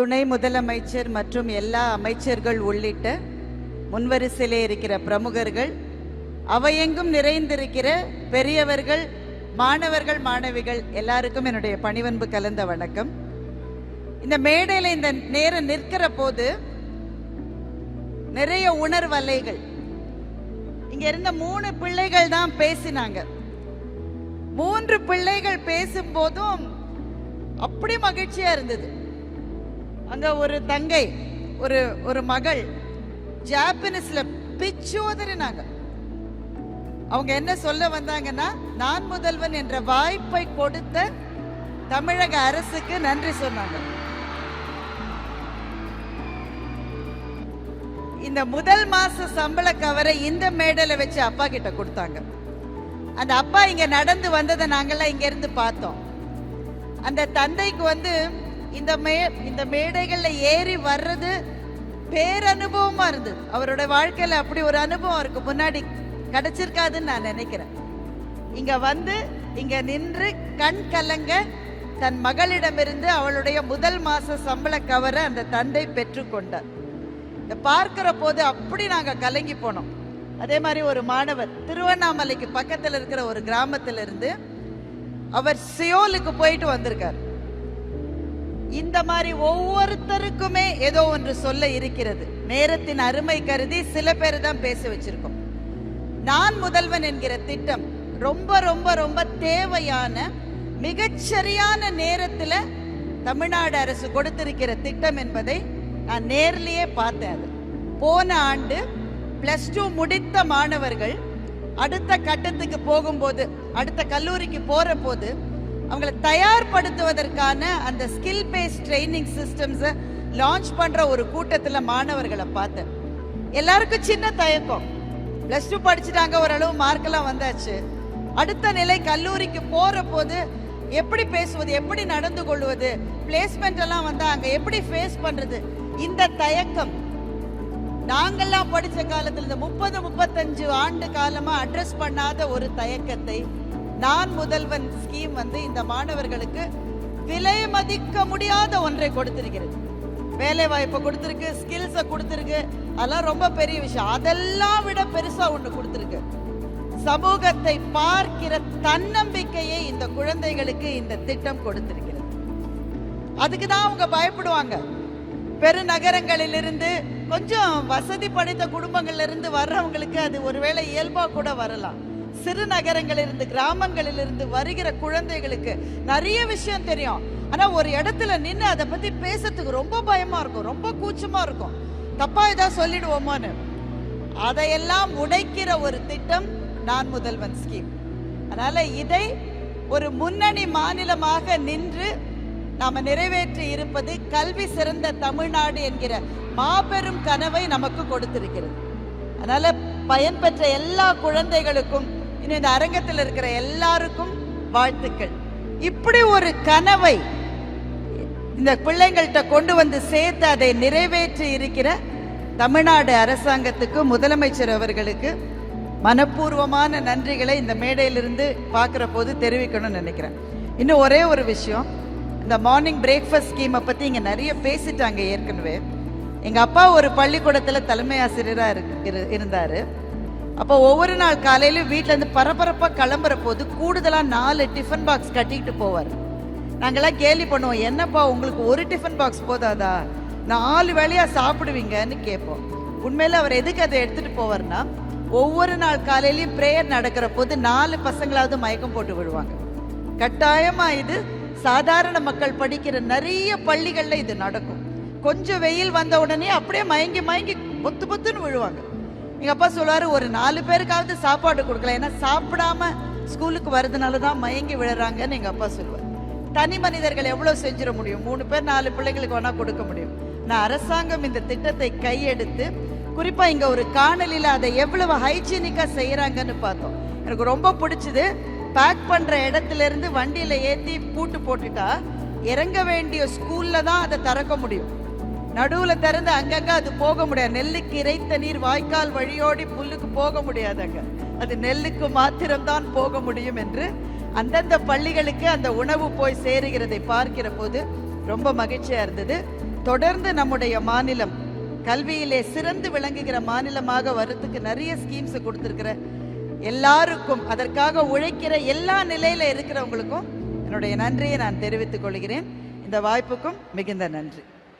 துணை முதலமைச்சர் மற்றும் எல்லா அமைச்சர்கள் உள்ளிட்ட முன்வரிசையிலே இருக்கிற பிரமுகர்கள், அவையெங்கும் நிறைந்திருக்கிற பெரியவர்கள், மாணவர்கள், மாணவிகள் எல்லாருக்கும் என்னுடைய பணிவன்பு கலந்த வணக்கம். இந்த மேடையில் இந்த நேரம் நிற்கிற போது நிறைய உணர்வலைகள். இங்க இருந்த 3 பிள்ளைகள் தான் பேசினாங்க. 3 பிள்ளைகள் பேசும்போதும் அப்படி மகிழ்ச்சியா இருந்தது. அங்க ஒரு தங்கை, ஒரு மகள் ஜாப்பனீஸ்ல பிச்சோதறினாங்க. அவங்க என்ன சொல்ல வந்தாங்கன்னா, நான் முதல்வன் என்ற வாய்ப்பை கொடுத்த தமிழக அரசுக்கு நன்றி சொன்னாங்க. இந்த முதல் மாச சம்பள கவரை இந்த மேடையில வச்சு அப்பா கிட்ட கொடுத்தாங்க. அந்த அப்பா இங்க நடந்து வந்ததை நாங்கெல்லாம் இங்க இருந்து பார்த்தோம். அந்த தந்தைக்கு இந்த மேடைகள்ல ஏறி வர்றது பேரனுபவமா இருந்தது. அவரோட வாழ்க்கையில அப்படி ஒரு அனுபவம் இருக்கு முன்னாடி கிடைச்சிருக்காதுன்னு நான் நினைக்கிறேன். இங்க நின்று கண் கலங்க தன் மகளிடமிருந்து அவளுடைய முதல் மாச சம்பள கவரை அந்த தந்தை பெற்றுக்கொண்டார். பார்க்கிற போது அப்படி நாங்க கலங்கி போனோம். அதே மாதிரி ஒரு மாணவர் திருவண்ணாமலைக்கு பக்கத்தில் இருக்கிற ஒரு கிராமத்திலிருந்து அவர் சியோலுக்கு போயிட்டு வந்திருக்கார். இந்த மாதிரி ஒவ்வொருத்தருக்குமே ஏதோ ஒன்று சொல்ல இருக்கிறது. நேரத்தின் அருமை கருதி சில பேர் தான் பேச வச்சிருக்கோம். நான் முதல்வன் என்கிற திட்டம் ரொம்ப ரொம்ப ரொம்ப தேவையான, மிகச்சரியான நேரத்தில் தமிழ்நாடு அரசு கொடுத்திருக்கிற திட்டம் என்பதை நான் நேர்லயே பார்த்தேன். அது போன ஆண்டு +2 முடித்த மாணவர்கள் அடுத்த கட்டத்துக்கு போகும்போது, அடுத்த கல்லூரிக்கு போற போது அவங்களை தயார்படுத்துவதற்கான அந்த skill paste training systems launch பண்ற ஒரு கூட்டத்தில் மாணவர்களை பார்த்தேன். எல்லாருக்கும் சின்ன தயக்கம். +2 படிச்சுட்டாங்க, ஓரளவு மார்க்கெல்லாம் வந்தாச்சு. அடுத்த நிலை கல்லூரிக்கு போற போது எப்படி பேசுவது, எப்படி நடந்து கொள்வது, பிளேஸ்மெண்ட் எல்லாம் வந்தா அங்க எப்படி ஃபேஸ் பண்றது, இந்த தயக்கம் நாங்கெல்லாம் படிச்ச காலத்தில் இந்த 30-35 ஆண்டு காலமா அட்ரஸ் பண்ணாத ஒரு தயக்கத்தை நான் முதல்வன் ஸ்கீம் இந்த மாணவர்களுக்கு விலை மதிக்க முடியாத ஒன்றை கொடுத்திருக்கிறது. வேலை வாய்ப்பை கொடுத்திருக்கு, ஸ்கில்ஸை கொடுத்திருக்கு. அதெல்லாம் ரொம்ப பெரிய விஷயம். அதெல்லாம் விட பெருசா ஒன்று கொடுத்திருக்கு. சமூகத்தை பார்க்கிற தன்னம்பிக்கையை இந்த குழந்தைகளுக்கு இந்த திட்டம் கொடுத்திருக்கிறது. அதுக்கு தான் அவங்க பயப்படுவாங்க. பெருநகரங்களிலிருந்து, கொஞ்சம் வசதி படைத்த குடும்பங்களிலிருந்து வர்றவங்களுக்கு அது ஒருவேளை இயல்பா கூட வரலாம். சிறு நகரங்களிலிருந்து, கிராமங்களிலிருந்து வருகிற குழந்தைகளுக்கு நிறைய விஷயம் தெரியும். ஆனா ஒரு இடத்துல நின்று அதை பத்தி பேசுறதுக்கு ரொம்ப பயமா இருக்கும், ரொம்ப கூச்சமா இருக்கும். தப்பா ஏதாவது சொல்லிடுவோமோன்னு. அதையெல்லாம் உடைக்கிற ஒரு திட்டம் நான் முதல்வன் ஸ்கீம். அதனால இதை ஒரு முன்னணி மாநிலமாக நின்று நாம நிறைவேற்றி இருப்பது கல்வி சிறந்த தமிழ்நாடு என்கிற மாபெரும் கனவை நமக்கு கொடுத்திருக்கிறது. அதனால பயன்பெற்ற எல்லா குழந்தைகளுக்கும், இன்னும் இந்த அரங்கத்தில் இருக்கிற எல்லாருக்கும் வாழ்த்துக்கள். இப்படி ஒரு கனவை இந்த பிள்ளைங்கள்ட்ட கொண்டு வந்து சேர்த்து அதை நிறைவேற்றி இருக்கிற தமிழ்நாடு அரசாங்கத்துக்கு, முதலமைச்சர் அவர்களுக்கு மனப்பூர்வமான நன்றிகளை இந்த மேடையிலிருந்து பார்க்கிற போது தெரிவிக்கணும்னு நினைக்கிறேன். இன்னும் ஒரே ஒரு விஷயம், இந்த மார்னிங் பிரேக்ஃபாஸ்ட் ஸ்கீமை பத்தி இங்க நிறைய பேசிட்டாங்க ஏற்கனவே. எங்க அப்பா ஒரு பள்ளிக்கூடத்துல தலைமை ஆசிரியராக இருந்தாரு. அப்போ ஒவ்வொரு நாள் காலையிலும் வீட்டுல இருந்து பரபரப்பா கிளம்புற போது கூடுதலா 4 டிஃபன் பாக்ஸ் கட்டிட்டு போவார். நாங்கெல்லாம் கேலி பண்ணுவோம், என்னப்பா உங்களுக்கு ஒரு டிஃபன் பாக்ஸ் போதாதா, 4 வேளையா சாப்பிடுவீங்கன்னு கேட்போம். உண்மையில அவர் எதுக்கு அதை எடுத்துட்டு போவார்னா, ஒவ்வொரு நாள் காலையிலயும் பிரேயர் நடக்கிற போது 4 பசங்களாவது மயக்கம் போட்டு விடுவாங்க. கட்டாயமா இது சாதாரண மக்கள் படிக்கிற நிறைய பள்ளிகள்ல இது நடக்கும். கொஞ்சம் வெயில் வந்த உடனே அப்படியே மயங்கி மயங்கி பொத்துன்னு விழுவாங்க. எங்க அப்பா சொல்லுவாரு, ஒரு 4 பேருக்காவது சாப்பாடு கொடுக்கலாம், ஏன்னா சாப்பிடாம ஸ்கூலுக்கு வர்றதுனாலதான் மயங்கி விழுறாங்கன்னு எங்க அப்பா சொல்லுவார். தனி மனிதர்கள் எவ்வளவு செஞ்சிட முடியும்? 3 பேர் 4 பிள்ளைங்களுக்கு வேணா கொடுக்க முடியும். நான் அரசாங்கம் இந்த திட்டத்தை கையெடுத்து, குறிப்பா இங்க ஒரு காணொலியில அதை எவ்வளவு ஹைஜீனிக்கா செய்யறாங்கன்னு பார்த்தோம். எனக்கு ரொம்ப பிடிச்சது. பேக் பண்ற இடத்துல இருந்து வண்டியில ஏத்தி பூட்டு போட்டுட்டா இறங்க வேண்டிய ஸ்கூல்ல தான் அதை திறக்க முடியும். நடுவுல திறந்து அங்கங்க அது போக முடியாது. நெல்லுக்கு இறைத்த நீர் வாய்க்கால் வழியோடி புல்லுக்கு போக முடியாதுங்க. அது நெல்லுக்கு மாத்திரம்தான் போக முடியும் என்று அந்தந்த பள்ளிகளுக்கு அந்த உணவு போய் சேருகிறதை பார்க்கிற போது ரொம்ப மகிழ்ச்சியா இருந்தது. தொடர்ந்து நம்முடைய மாநிலம் கல்வியிலே சிறந்து விளங்குகிற மாநிலமாக வரத்துக்கு நிறைய ஸ்கீம்ஸ் கொடுத்திருக்கிற எல்லாருக்கும், அதற்காக உழைக்கிற எல்லா நிலையில இருக்கிறவங்களுக்கும் என்னுடைய நன்றியை நான் தெரிவித்துக் கொள்கிறேன். இந்த வாய்ப்புக்கும் மிகுந்த நன்றி.